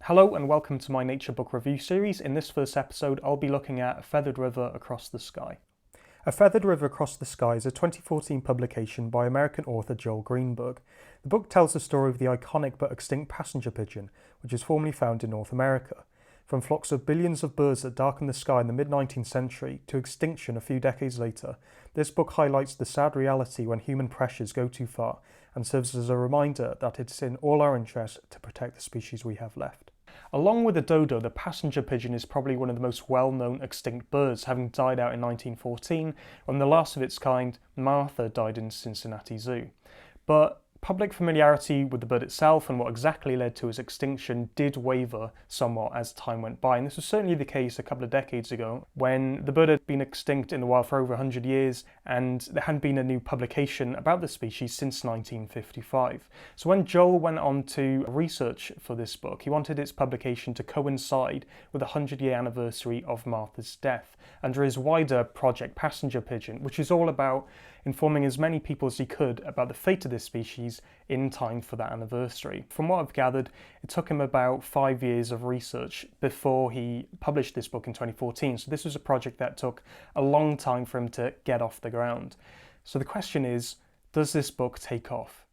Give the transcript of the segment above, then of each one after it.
Hello and welcome to my nature book review series. In this first episode, I'll be looking at A Feathered River Across the Sky. A Feathered River Across the Sky is a 2014 publication by American author Joel Greenberg. The book tells the story of the iconic but extinct passenger pigeon, which is formerly found in North America. From flocks of billions of birds that darkened the sky in the mid-19th century to extinction a few decades later, this book highlights the sad reality when human pressures go too far and serves as a reminder that it's in all our interest to protect the species we have left. Along with the dodo, the passenger pigeon is probably one of the most well-known extinct birds, having died out in 1914 when the last of its kind, Martha, died in Cincinnati Zoo. But public familiarity with the bird itself and what exactly led to its extinction did waver somewhat as time went by, and this was certainly the case a couple of decades ago when the bird had been extinct in the wild for over 100 years and there hadn't been a new publication about the species since 1955. So when Joel went on to research for this book, he wanted its publication to coincide with the 100-year anniversary of Martha's death under his wider project Passenger Pigeon, which is all about informing as many people as he could about the fate of this species in time for that anniversary. From what I've gathered, it took him about 5 years of research before he published this book in 2014. So this was a project that took a long time for him to get off the ground. So the question is, does this book take off?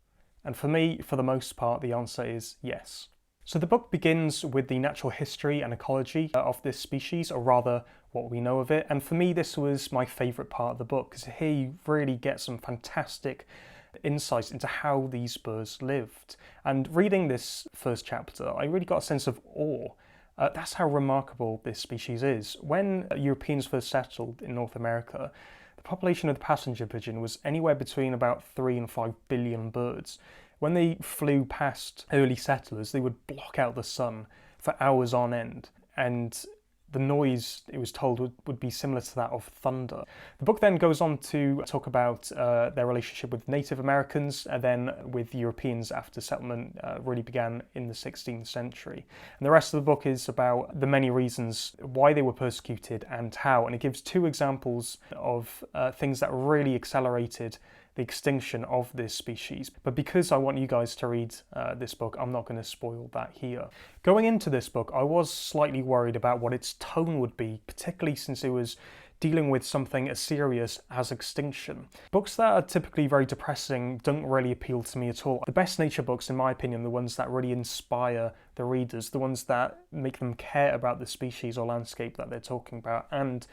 And for me, for the most part, the answer is yes. So the book begins with the natural history and ecology of this species, or rather what we know of it. And for me, this was my favourite part of the book, because here you really get some fantastic insights into how these birds lived. And reading this first chapter, I really got a sense of awe. That's how remarkable this species is. When Europeans first settled in North America, the population of the passenger pigeon was anywhere between about 3 and 5 billion birds. When they flew past early settlers, they would block out the sun for hours on end, and the noise, it was told, would be similar to that of thunder. The book then goes on to talk about their relationship with Native Americans and then with Europeans after settlement really began in the 16th century. And the rest of the book is about the many reasons why they were persecuted and how, and it gives two examples of things that really accelerated the extinction of this species. But because I want you guys to read this book, I'm not going to spoil that here. Going into this book, I was slightly worried about what its tone would be, particularly since it was dealing with something as serious as extinction. Books that are typically very depressing don't really appeal to me at all. The best nature books, in my opinion, are the ones that really inspire the readers, the ones that make them care about the species or landscape that they're talking about, and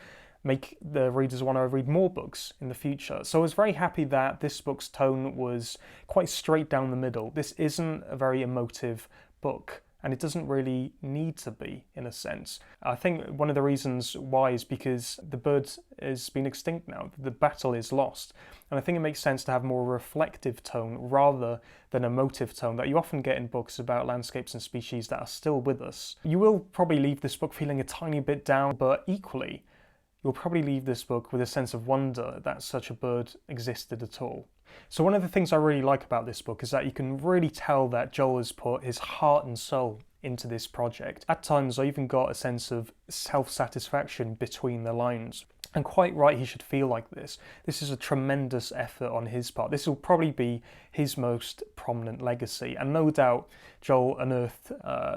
make the readers want to read more books in the future. So I was very happy that this book's tone was quite straight down the middle. This isn't a very emotive book, and it doesn't really need to be, in a sense. I think one of the reasons why is because the bird has been extinct now. The battle is lost. And I think it makes sense to have more reflective tone rather than emotive tone that you often get in books about landscapes and species that are still with us. You will probably leave this book feeling a tiny bit down, but equally, you'll probably leave this book with a sense of wonder that such a bird existed at all. So one of the things I really like about this book is that you can really tell that Joel has put his heart and soul into this project. At times I even got a sense of self-satisfaction between the lines. And quite right, he should feel like this. This is a tremendous effort on his part. This will probably be his most prominent legacy. And no doubt Joel unearthed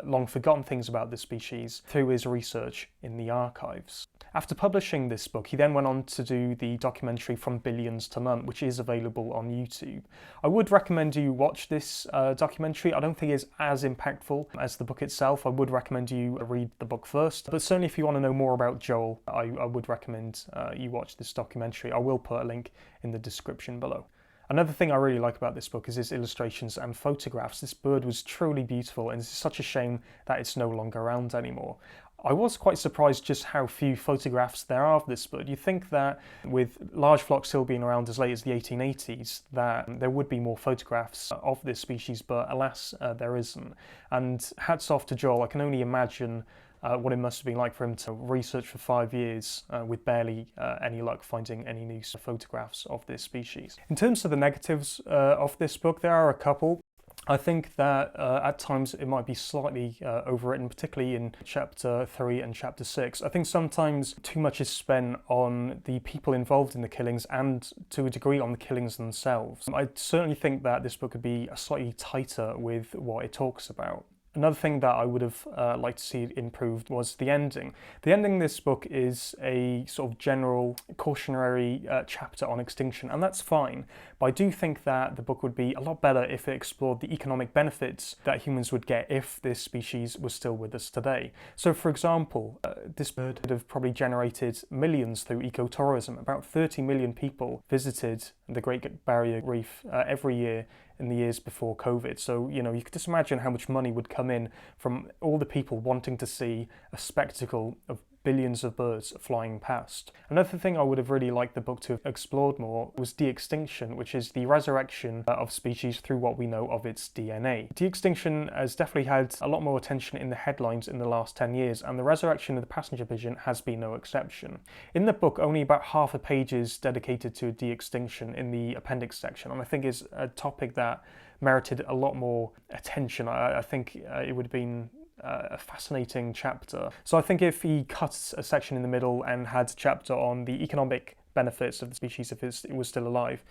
long forgotten things about this species through his research in the archives. After publishing this book, he then went on to do the documentary From Billions to None, which is available on YouTube. I would recommend you watch this documentary. I don't think it's as impactful as the book itself. I would recommend you read the book first. But certainly if you want to know more about Joel, I would recommend you watch this documentary. I will put a link in the description below. Another thing I really like about this book is its illustrations and photographs. This bird was truly beautiful, and it's such a shame that it's no longer around anymore. I was quite surprised just how few photographs there are of this bird. You'd think that with large flocks still being around as late as the 1880s, that there would be more photographs of this species, but alas, there isn't. And hats off to Joel. I can only imagine what it must have been like for him to research for 5 years with barely any luck finding any new photographs of this species. In terms of the negatives of this book, there are a couple. I think that at times it might be slightly overwritten, particularly in chapter 3 and chapter 6. I think sometimes too much is spent on the people involved in the killings and to a degree on the killings themselves. I certainly think that this book could be slightly tighter with what it talks about. Another thing that I would have liked to see improved was the ending. The ending of this book is a sort of general cautionary chapter on extinction, and that's fine. But I do think that the book would be a lot better if it explored the economic benefits that humans would get if this species was still with us today. So, for example, this bird would have probably generated millions through ecotourism. About 30 million people visited the Great Barrier Reef every year in the years before COVID. So, you could just imagine how much money would come in from all the people wanting to see a spectacle of billions of birds flying past. Another thing I would have really liked the book to have explored more was de-extinction, which is the resurrection of species through what we know of its DNA. De-extinction has definitely had a lot more attention in the headlines in the last 10 years, and the resurrection of the passenger pigeon has been no exception. In the book, only about half a page is dedicated to de-extinction in the appendix section, and I think is a topic that merited a lot more attention. I think it would have been a fascinating chapter. So I think if he cut a section in the middle and had a chapter on the economic benefits of the species if it was still alive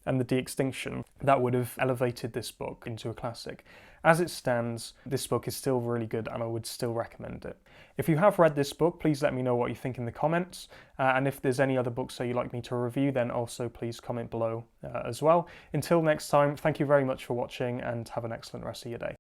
and the de-extinction, that would have elevated this book into a classic. As it stands, this book is still really good and I would still recommend it. If you have read this book, please let me know what you think in the comments. And if there's any other books that you'd like me to review, then also please comment below as well. Until next time, thank you very much for watching and have an excellent rest of your day.